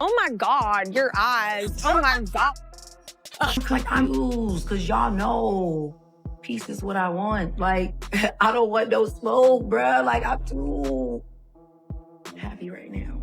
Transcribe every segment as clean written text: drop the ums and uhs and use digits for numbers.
Oh my God, your eyes. Oh my God. Like, I'm loose, because y'all know peace is what I want. Like, I don't want no smoke, bruh. Like, I'm too happy right now.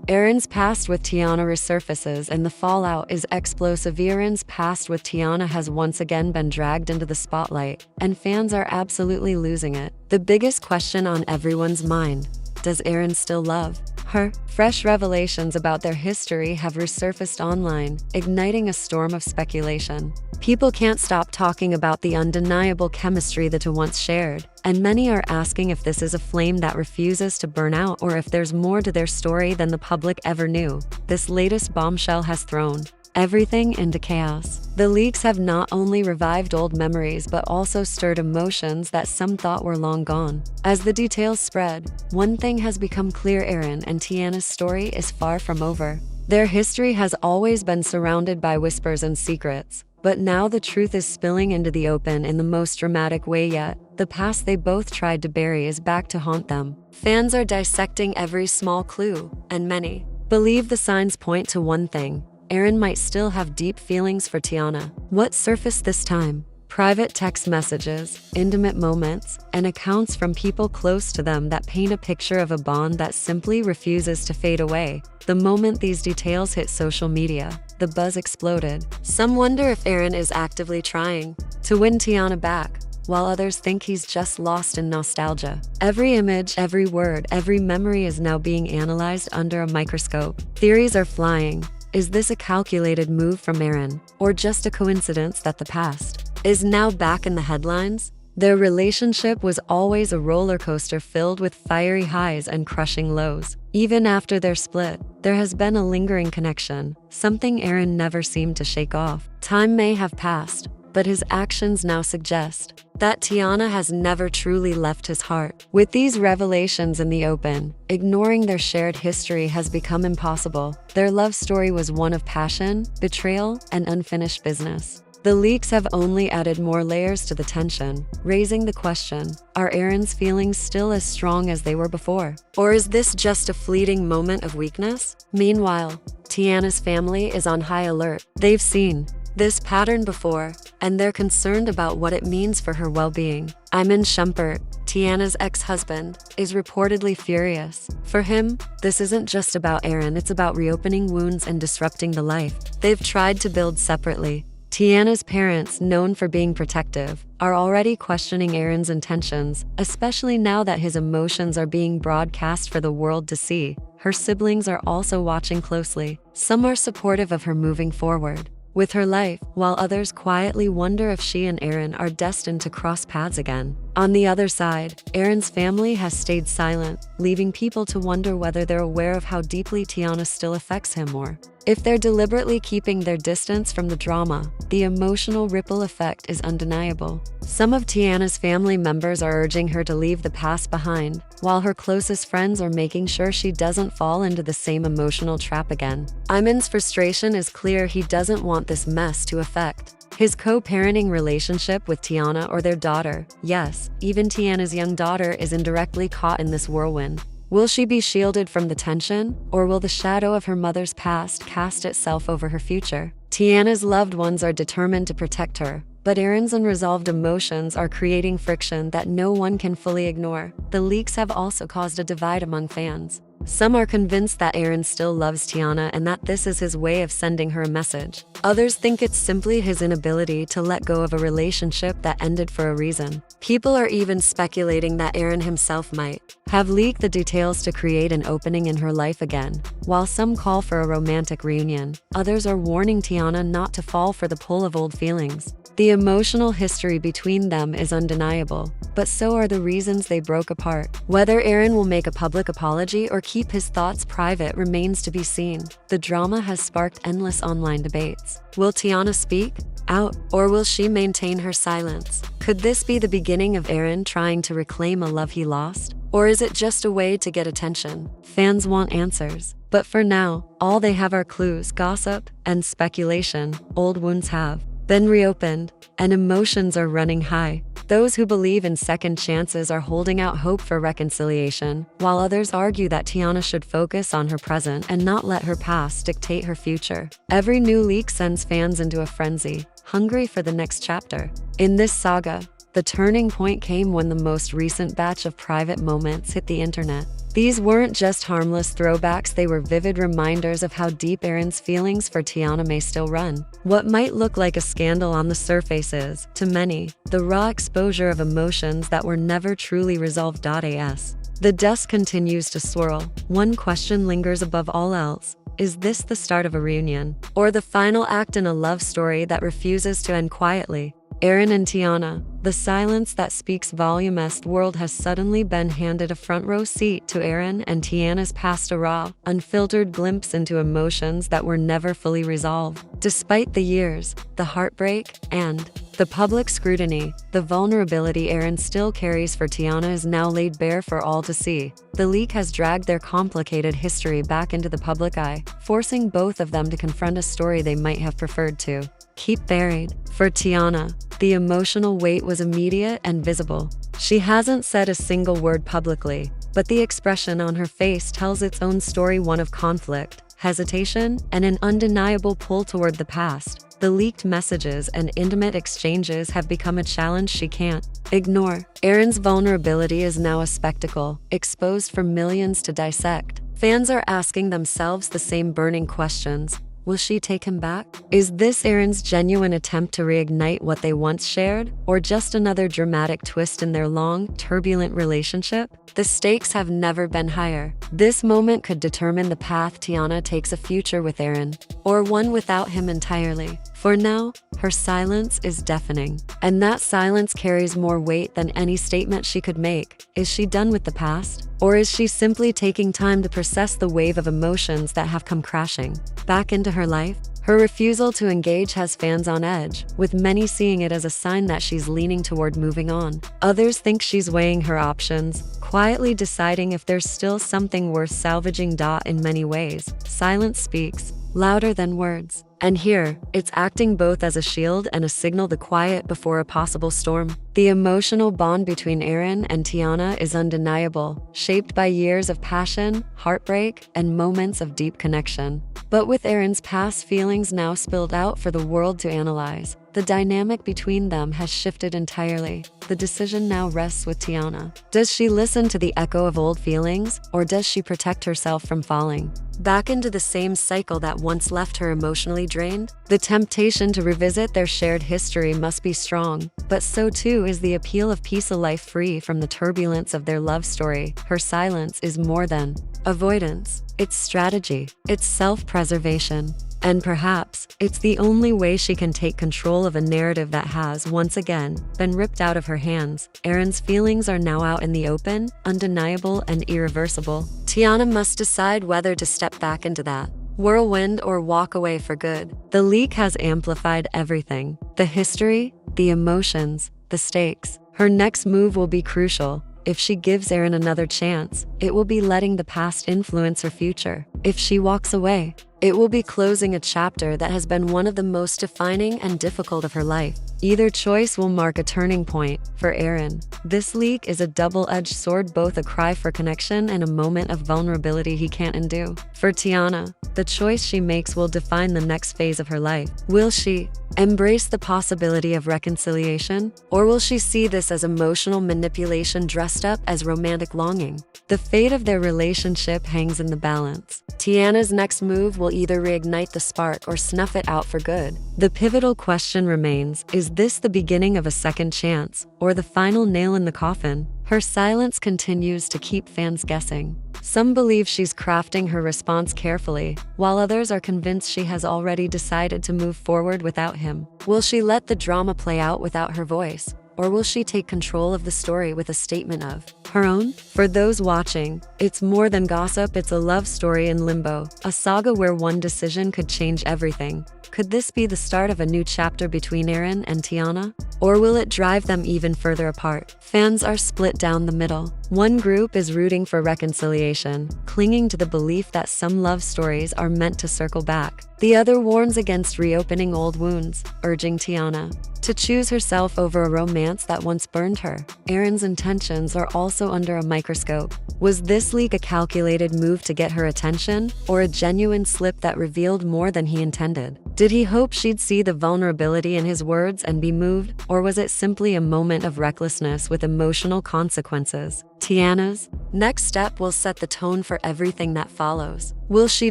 Erin's past with Teyana resurfaces, and the fallout is explosive. Erin's past with Teyana has once again been dragged into the spotlight, and fans are absolutely losing it. The biggest question on everyone's mind: does Erin still love her? Fresh revelations about their history have resurfaced online, igniting a storm of speculation. People can't stop talking about the undeniable chemistry the two once shared, and many are asking if this is a flame that refuses to burn out or if there's more to their story than the public ever knew. This latest bombshell has thrown everything into chaos. The leaks have not only revived old memories but also stirred emotions that some thought were long gone. As the details spread, one thing has become clear: Erin and Teyana's story is far from over. Their history has always been surrounded by whispers and secrets, but now the truth is spilling into the open in the most dramatic way yet. The past they both tried to bury is back to haunt them. Fans are dissecting every small clue, and many believe the signs point to one thing: Erin might still have deep feelings for Teyana. What surfaced this time? Private text messages, intimate moments, and accounts from people close to them that paint a picture of a bond that simply refuses to fade away. The moment these details hit social media, the buzz exploded. Some wonder if Erin is actively trying to win Teyana back, while others think he's just lost in nostalgia. Every image, every word, every memory is now being analyzed under a microscope. Theories are flying. Is this a calculated move from Erin, or just a coincidence that the past is now back in the headlines? Their relationship was always a roller coaster filled with fiery highs and crushing lows. Even after their split, there has been a lingering connection, something Erin never seemed to shake off. Time may have passed, but his actions now suggest that Teyana has never truly left his heart. With these revelations in the open, ignoring their shared history has become impossible. Their love story was one of passion, betrayal, and unfinished business. The leaks have only added more layers to the tension, raising the question: are Erin's feelings still as strong as they were before? Or is this just a fleeting moment of weakness? Meanwhile, Teyana's family is on high alert. They've seen this pattern before, and they're concerned about what it means for her well-being. Iman Shumpert, Teyana's ex-husband, is reportedly furious. For him, this isn't just about Erin, it's about reopening wounds and disrupting the life they've tried to build separately. Teyana's parents, known for being protective, are already questioning Erin's intentions, especially now that his emotions are being broadcast for the world to see. Her siblings are also watching closely. Some are supportive of her moving forward with her life, while others quietly wonder if she and Erin are destined to cross paths again. On the other side, Erin's family has stayed silent, leaving people to wonder whether they're aware of how deeply Teyana still affects him, or if they're deliberately keeping their distance from the drama. The emotional ripple effect is undeniable. Some of Teyana's family members are urging her to leave the past behind, while her closest friends are making sure she doesn't fall into the same emotional trap again. Iman's frustration is clear. He doesn't want this mess to affect his co-parenting relationship with Teyana or their daughter. Yes, even Teyana's young daughter is indirectly caught in this whirlwind. Will she be shielded from the tension, or will the shadow of her mother's past cast itself over her future? Teyana's loved ones are determined to protect her, but Erin's unresolved emotions are creating friction that no one can fully ignore. The leaks have also caused a divide among fans. Some are convinced that Erin still loves Teyana and that this is his way of sending her a message. Others think it's simply his inability to let go of a relationship that ended for a reason. People are even speculating that Erin himself might have leaked the details to create an opening in her life again. While some call for a romantic reunion, others are warning Teyana not to fall for the pull of old feelings. The emotional history between them is undeniable, but so are the reasons they broke apart. Whether Erin will make a public apology or keep his thoughts private remains to be seen. The drama has sparked endless online debates. Will Teyana speak out, or will she maintain her silence? Could this be the beginning of Erin trying to reclaim a love he lost? Or is it just a way to get attention? Fans want answers, but for now, all they have are clues, gossip, and speculation. Old wounds have been reopened, and emotions are running high. Those who believe in second chances are holding out hope for reconciliation, while others argue that Teyana should focus on her present and not let her past dictate her future. Every new leak sends fans into a frenzy, hungry for the next chapter. In this saga, the turning point came when the most recent batch of private moments hit the internet. These weren't just harmless throwbacks, they were vivid reminders of how deep Aaron's feelings for Teyana may still run. What might look like a scandal on the surface is, to many, the raw exposure of emotions that were never truly resolved. As the dust continues to swirl, one question lingers above all else. Is this the start of a reunion, or the final act in a love story that refuses to end quietly? Aaron and Teyana, the silence that speaks volumes. World has suddenly been handed a front row seat to Aaron and Teyana's past, a raw, unfiltered glimpse into emotions that were never fully resolved. Despite the years, the heartbreak, and the public scrutiny, the vulnerability Aaron still carries for Teyana is now laid bare for all to see. The leak has dragged their complicated history back into the public eye, forcing both of them to confront a story they might have preferred to keep buried. For Teyana, the emotional weight was immediate and visible. She hasn't said a single word publicly, but the expression on her face tells its own story, one of conflict, hesitation, and an undeniable pull toward the past. The leaked messages and intimate exchanges have become a challenge she can't ignore. Aaron's vulnerability is now a spectacle, exposed for millions to dissect. Fans are asking themselves the same burning questions. Will she take him back? Is this Aaron's genuine attempt to reignite what they once shared, or just another dramatic twist in their long, turbulent relationship? The stakes have never been higher. This moment could determine the path Teyana takes: a future with Aaron, or one without him entirely. For now, her silence is deafening, and that silence carries more weight than any statement she could make. Is she done with the past? Or is she simply taking time to process the wave of emotions that have come crashing back into her life? Her refusal to engage has fans on edge, with many seeing it as a sign that she's leaning toward moving on. Others think she's weighing her options, quietly deciding if there's still something worth salvaging. In many ways, silence speaks louder than words. And here, it's acting both as a shield and a signal, the quiet before a possible storm. The emotional bond between Aaron and Teyana is undeniable, shaped by years of passion, heartbreak, and moments of deep connection. But with Aaron's past feelings now spilled out for the world to analyze, the dynamic between them has shifted entirely. The decision now rests with Teyana. Does she listen to the echo of old feelings, or does she protect herself from falling back into the same cycle that once left her emotionally drained? The temptation to revisit their shared history must be strong, but so too is the appeal of peace, a life free from the turbulence of their love story. Her silence is more than avoidance. It's strategy. It's self-preservation. And perhaps, it's the only way she can take control of a narrative that has, once again, been ripped out of her hands. Aaron's feelings are now out in the open, undeniable and irreversible. Teyana must decide whether to step back into that whirlwind or walk away for good. The leak has amplified everything: the history, the emotions, the stakes. Her next move will be crucial. If she gives Aaron another chance, it will be letting the past influence her future. If she walks away, it will be closing a chapter that has been one of the most defining and difficult of her life. Either choice will mark a turning point for Aaron. This leak is a double-edged sword, both a cry for connection and a moment of vulnerability he can't undo. For Teyana, the choice she makes will define the next phase of her life. Will she embrace the possibility of reconciliation, or will she see this as emotional manipulation dressed up as romantic longing? The fate of their relationship hangs in the balance. Teyana's next move will either reignite the spark or snuff it out for good. The pivotal question remains: is this the beginning of a second chance, or the final nail in the coffin? Her silence continues to keep fans guessing. Some believe she's crafting her response carefully, while others are convinced she has already decided to move forward without him. Will she let the drama play out without her voice, or will she take control of the story with a statement of her own? For those watching, it's more than gossip, it's a love story in limbo, a saga where one decision could change everything. Could this be the start of a new chapter between Aaron and Teyana? Or will it drive them even further apart? Fans are split down the middle. One group is rooting for reconciliation, clinging to the belief that some love stories are meant to circle back. The other warns against reopening old wounds, urging Teyana to choose herself over a romance that once burned her. Aaron's intentions are also under a microscope. Was this leak a calculated move to get her attention, or a genuine slip that revealed more than he intended? Did he hope she'd see the vulnerability in his words and be moved, or was it simply a moment of recklessness with emotional consequences? Teyana's next step will set the tone for everything that follows. Will she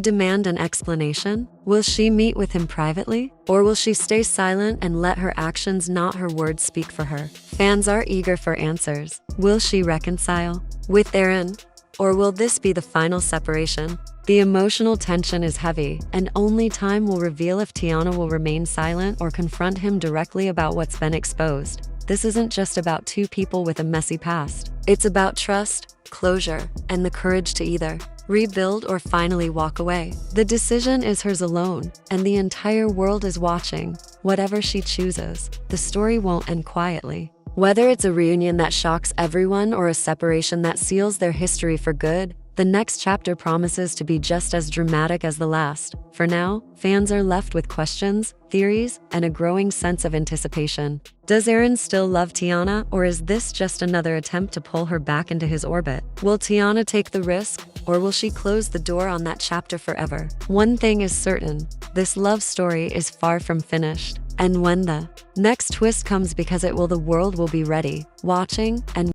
demand an explanation? Will she meet with him privately? Or will she stay silent and let her actions, not her words, speak for her? Fans are eager for answers. Will she reconcile with Aaron? Or will this be the final separation? The emotional tension is heavy, and only time will reveal if Teyana will remain silent or confront him directly about what's been exposed. This isn't just about two people with a messy past. It's about trust, closure, and the courage to either rebuild or finally walk away. The decision is hers alone, and the entire world is watching. Whatever she chooses, the story won't end quietly. Whether it's a reunion that shocks everyone or a separation that seals their history for good, the next chapter promises to be just as dramatic as the last. For now, fans are left with questions, theories, and a growing sense of anticipation. Does Aaron still love Teyana, or is this just another attempt to pull her back into his orbit? Will Teyana take the risk, or will she close the door on that chapter forever? One thing is certain, this love story is far from finished. And when the next twist comes, because it will, the world will be ready, watching, and